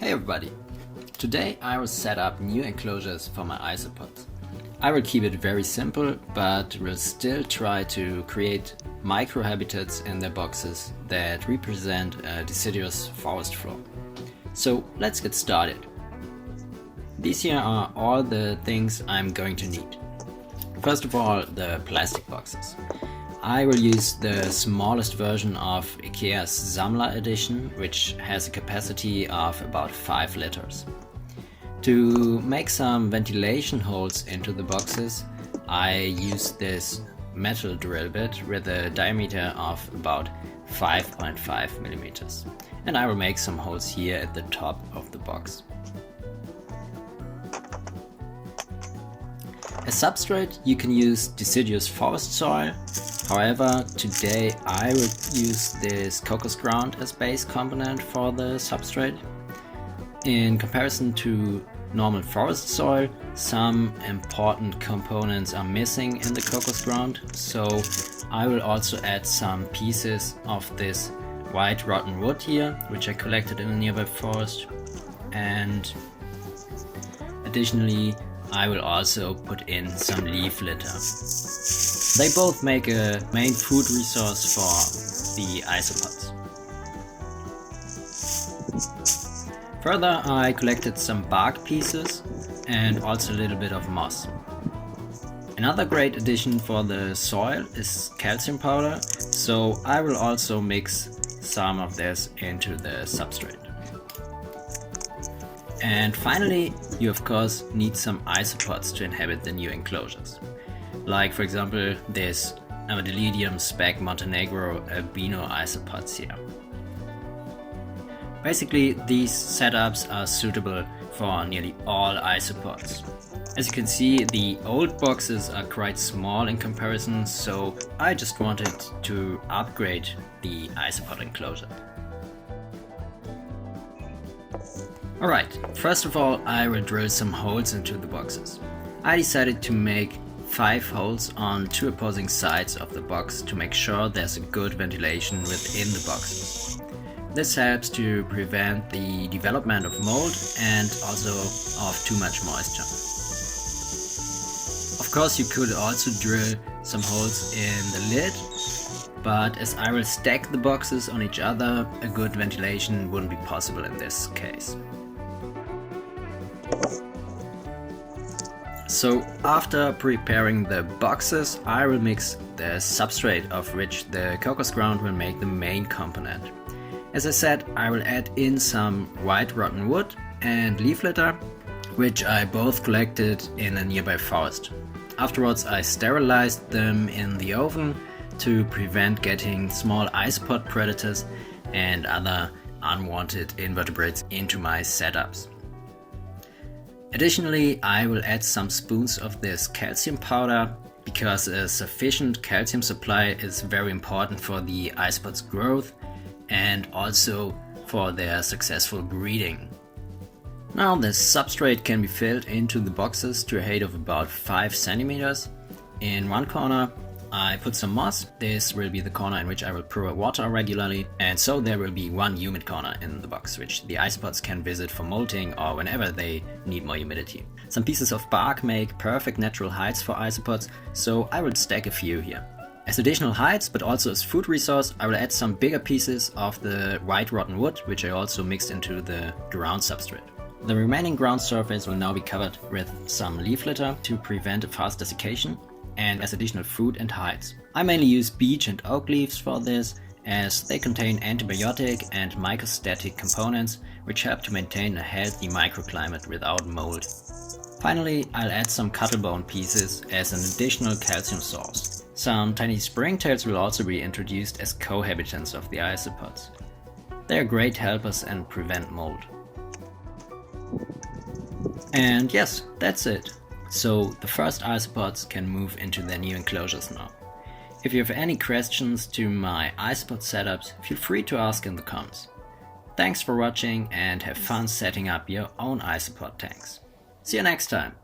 Hey everybody! Today I will set up new enclosures for my isopods. I will keep it very simple, but will still try to create microhabitats in their boxes that represent a deciduous forest floor. So let's get started. These here are all the things I'm going to need. First of all, the plastic boxes. I will use the smallest version of IKEA's Sammler edition, which has a capacity of about 5 liters. To make some ventilation holes into the boxes, I use this metal drill bit with a diameter of about 5.5 millimeters. And I will make some holes here at the top of the box. As substrate, you can use deciduous forest soil. However, today I will use this cocos ground as base component for the substrate. In comparison to normal forest soil, some important components are missing in the cocos ground, so I will also add some pieces of this white rotten wood here, which I collected in a nearby forest, and additionally I will also put in some leaf litter. They both make a main food resource for the isopods. Further, I collected some bark pieces and also a little bit of moss. Another great addition for the soil is calcium powder, so I will also mix some of this into the substrate. And finally, you of course need some isopods to inhabit the new enclosures. Like for example this Amadelidium spec Montenegro albino isopods here. Basically these setups are suitable for nearly all isopods. As you can see, the old boxes are quite small in comparison, so I just wanted to upgrade the isopod enclosure. Alright, first of all I will drill some holes into the boxes. I decided to make 5 holes on 2 opposing sides of the box to make sure there's a good ventilation within the boxes. This helps to prevent the development of mold and also of too much moisture. Of course you could also drill some holes in the lid, but as I will stack the boxes on each other, a good ventilation wouldn't be possible in this case. So after preparing the boxes, I will mix the substrate of which the cocos ground will make the main component. As I said, I will add in some white rotten wood and leaf litter, which I both collected in a nearby forest. Afterwards I sterilized them in the oven to prevent getting small isopod predators and other unwanted invertebrates into my setups. Additionally, I will add some spoons of this calcium powder because a sufficient calcium supply is very important for the isopods' growth and also for their successful breeding. Now this substrate can be filled into the boxes to a height of about 5 centimeters. In one corner I put some moss. This will be the corner in which I will pour water regularly, and so there will be one humid corner in the box which the isopods can visit for molting or whenever they need more humidity. Some pieces of bark make perfect natural heights for isopods, so I will stack a few here. As additional heights, but also as food resource, I will add some bigger pieces of the white rotten wood, which I also mixed into the ground substrate. The remaining ground surface will now be covered with some leaf litter to prevent a fast desiccation, and as additional food and heights. I mainly use beech and oak leaves for this, as they contain antibiotic and mycostatic components which help to maintain a healthy microclimate without mold. Finally, I'll add some cuttlebone pieces as an additional calcium source. Some tiny springtails will also be introduced as cohabitants of the isopods. They are great helpers and prevent mold. And yes, that's it. So the first isopods can move into their new enclosures now. If you have any questions to my isopod setups, feel free to ask in the comments. Thanks for watching and have fun setting up your own isopod tanks. See you next time!